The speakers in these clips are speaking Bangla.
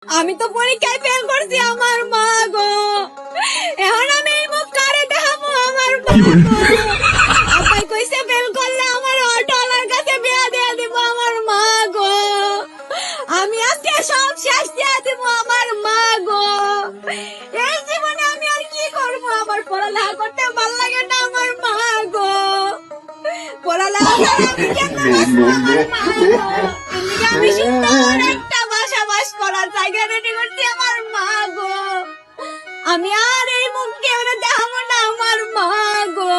আমি তো পরীক্ষায় ফেল করছি আমার মা গো। এখন আমি এই মুখ কারে দেখাবো আমার মা গো। আপাই কইছে ফেল করলে আমার অটোলার কাছে বিয়া দিয়ে দিব আমার মা গো। আমি আজকে সব শেষ দিয়ে দিব আমার মা গো। এই জীবনে আমি আর কি করবো, আমার পড়ালেখা করতে ভালো লাগে না আমার মা গো। পড়ালেখা করে আমি কেন বাঁচবো আমার মা গো। আমি সুন্দর একটা বাসা বাস করার জায়গা রেডি করছি আমার মা গো। আমি আর এই মুখ কেউ দেখাবো না আমার মা গো।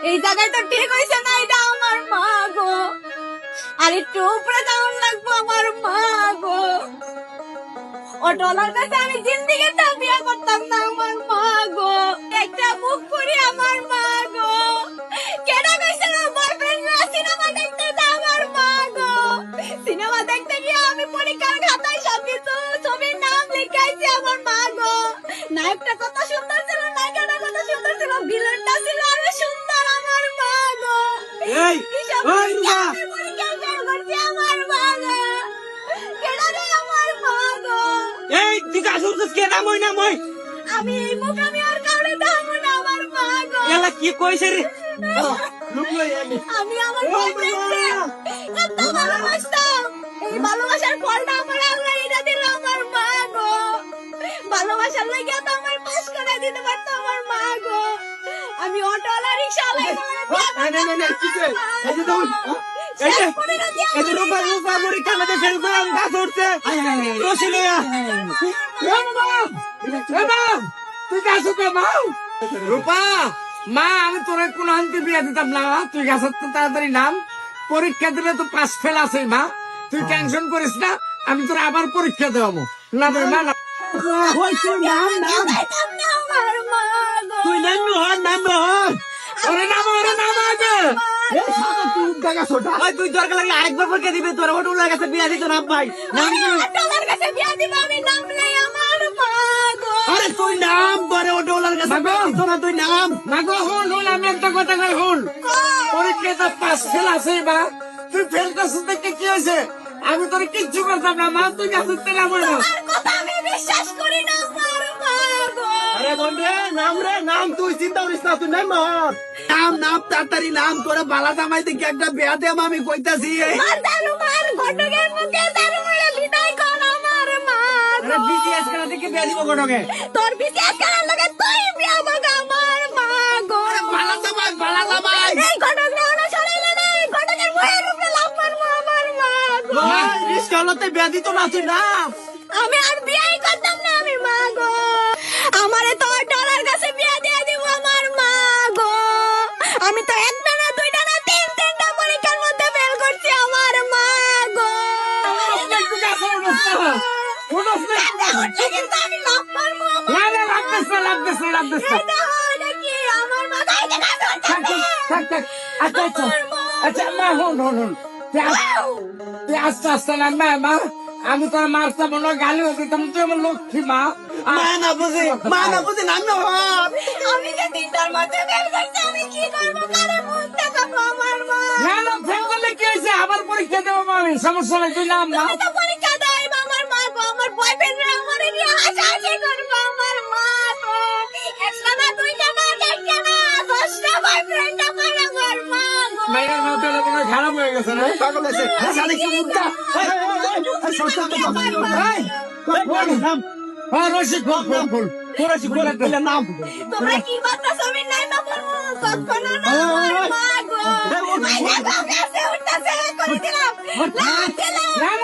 এই জায়গায় তো ঠিক হয়েছে না, এটা আমার মা গো। আর একটু উপরে যাওয়ার লাগবো আমার মা গো। অটোলার কাছে আমি জিন্দিগিটা বিয়ে করতাম না আমার মা গো। একটা মুখ করি আমার মা গো। কেন কইছে বয়ফ্রেন্ডরা সিনেমা দেখতে যায় আমার মা গো। সিনেমা দেখতে গিয়ে আমি পরীক্ষার খাতায় সবকিছু ছবির নাম লিখাইছি আমার মা গো। নায়কটা কত সুন্দর ছিল, নায়িকাটা কত সুন্দর ছিল, ভিলেনটা ছিল আরো সুন্দর আমার মা গো। এই ওই রুমা পরীক্ষায় ফেল করছি আমার মা গো। কেন রে আমার মা গো। এই দিকা সুরজ কে নাম ওই আমি এই মুখ আমি আর কাউরে দেখাবো না আমার মা গো। এলা কি কইছে রে লুক লই আমি আমার বয়ফ্রেন্ডকে এত ভালোবাসতাম। এই ভালোবাসার ফলটা আমার আল্লাহ এটা দিল আমার মা গো। ভালোবাসার লাগিয়া তো আমার পাস করে দিতে পারতো আমার মা গো। আমি অটোওয়ালা রিক্সাওয়ালা না কি কই এই যে দাও এই যে রূপা পরীক্ষা মধ্যে ফেল করে আমি গাছ উঠছে রসি লইয়া তুই গাছ উঠে মাও রূপা মা আমি তোর কোন আনতে বিয়া দিতাম না, তুই গাছের তো তাড়াতাড়ি নাম। পরীক্ষা দিলে তো পাস ফেল আছে মা, তুই টেনশন করিস না, আমি তোর আবার পরীক্ষা দেবো না রে মা। আমার মা গো। তুই নাম হর ওরে নাম আগে তুই দরকার লাগলে আরেকবার পরীক্ষা দিবি, তোর ওটার কাছে বিয়া দিত না ভাই। অটোওয়ালার কাছে বিয়া দিব আমি নাম নেই আমার মা গো। আরে তুই নাম পরে ওটার কাছে দিত না, তুই নাম না গো। হল আমি একটা কথা কই হল, পরীক্ষাটা পাস ফেল আছে বা তুই ফেল করছিস দেখে কি হয়েছে, আমি তোর কিচ্ছু করতাম না মা, তুই কাছে নাম হইল। আর কথা আমি বিশ্বাস করি না আমার মা গো। আরে বন্ধে নাম তুই চিন্তা করিস না, তুই নাম হর নাম তাড়াতাড়ি নাম, তোরা বালা জামাই দেখি একটা বিয়া দেব আমি কইতাছি। মার দারু মার ঘটকের মুখে দারু মেরে বিদায় কর আমার মা গো। আরে বিসিএস করা দেখে বিয়া দিব ঘটকে, তোর বিশেষ করার লগে তুই বিয়া বাগা আমার মা গো। বালা জামাই এই ঘটক না ওরা ছড়াইলে না, এই ঘটকের মুখের উপরে লাভ মারবো আমার মা গো। রিস্কা হলতে বিয়া দিত না, তুই নাম। আমি আর বিয়াই করতাম না আমি মা গো। আমারে তো ডলার কাছে বিয়া দিয়ে দিব আমার মা গো। আমি তো একটা না দুইটা না তিনটা পরীক্ষার মধ্যে ফেল করছি আমার মা গো। কিন্তু আমি লাভ মারবো আমার এটা হয় নাকি আমার মাথায় থেকে আচ্ছা মা হন তুই আস্তে আস্তে না মা, আমি তোর মারতে মনে গালিও দিতাম, তুই আমার লক্ষ্মী মা। না বুঝি নাম আমি যে তিনটার মধ্যে ফেল করছি আমি কি করবো, কারে মুখ দেখাবো আমার মা। না ফেল করলে কি হয়েছে, আবার পরীক্ষা দেবো আমি, সমস্যা নেই, তুই নাম না। আমি তো পরীক্ষা দেব আমার মা গো। আমার বয়ফ্রেন্ডরা আমারে নিয়ে হাসাহাসি করবো আমার মা গো। একটা না দুইটা না চারটা না 10টা বয়ফ্রেন্ড আমার আমার মা গো। মায়ের মাথাটা মনে হয় খারাপ হয়ে গেছে না, পাগল হয়েছে। তোমরা কি বাতাস আমি নাই না বলবো কখনো না আমার মা গো। মাইনা গো কাছে উঠতেছে করে দিলাম লাভ দিলাম নাম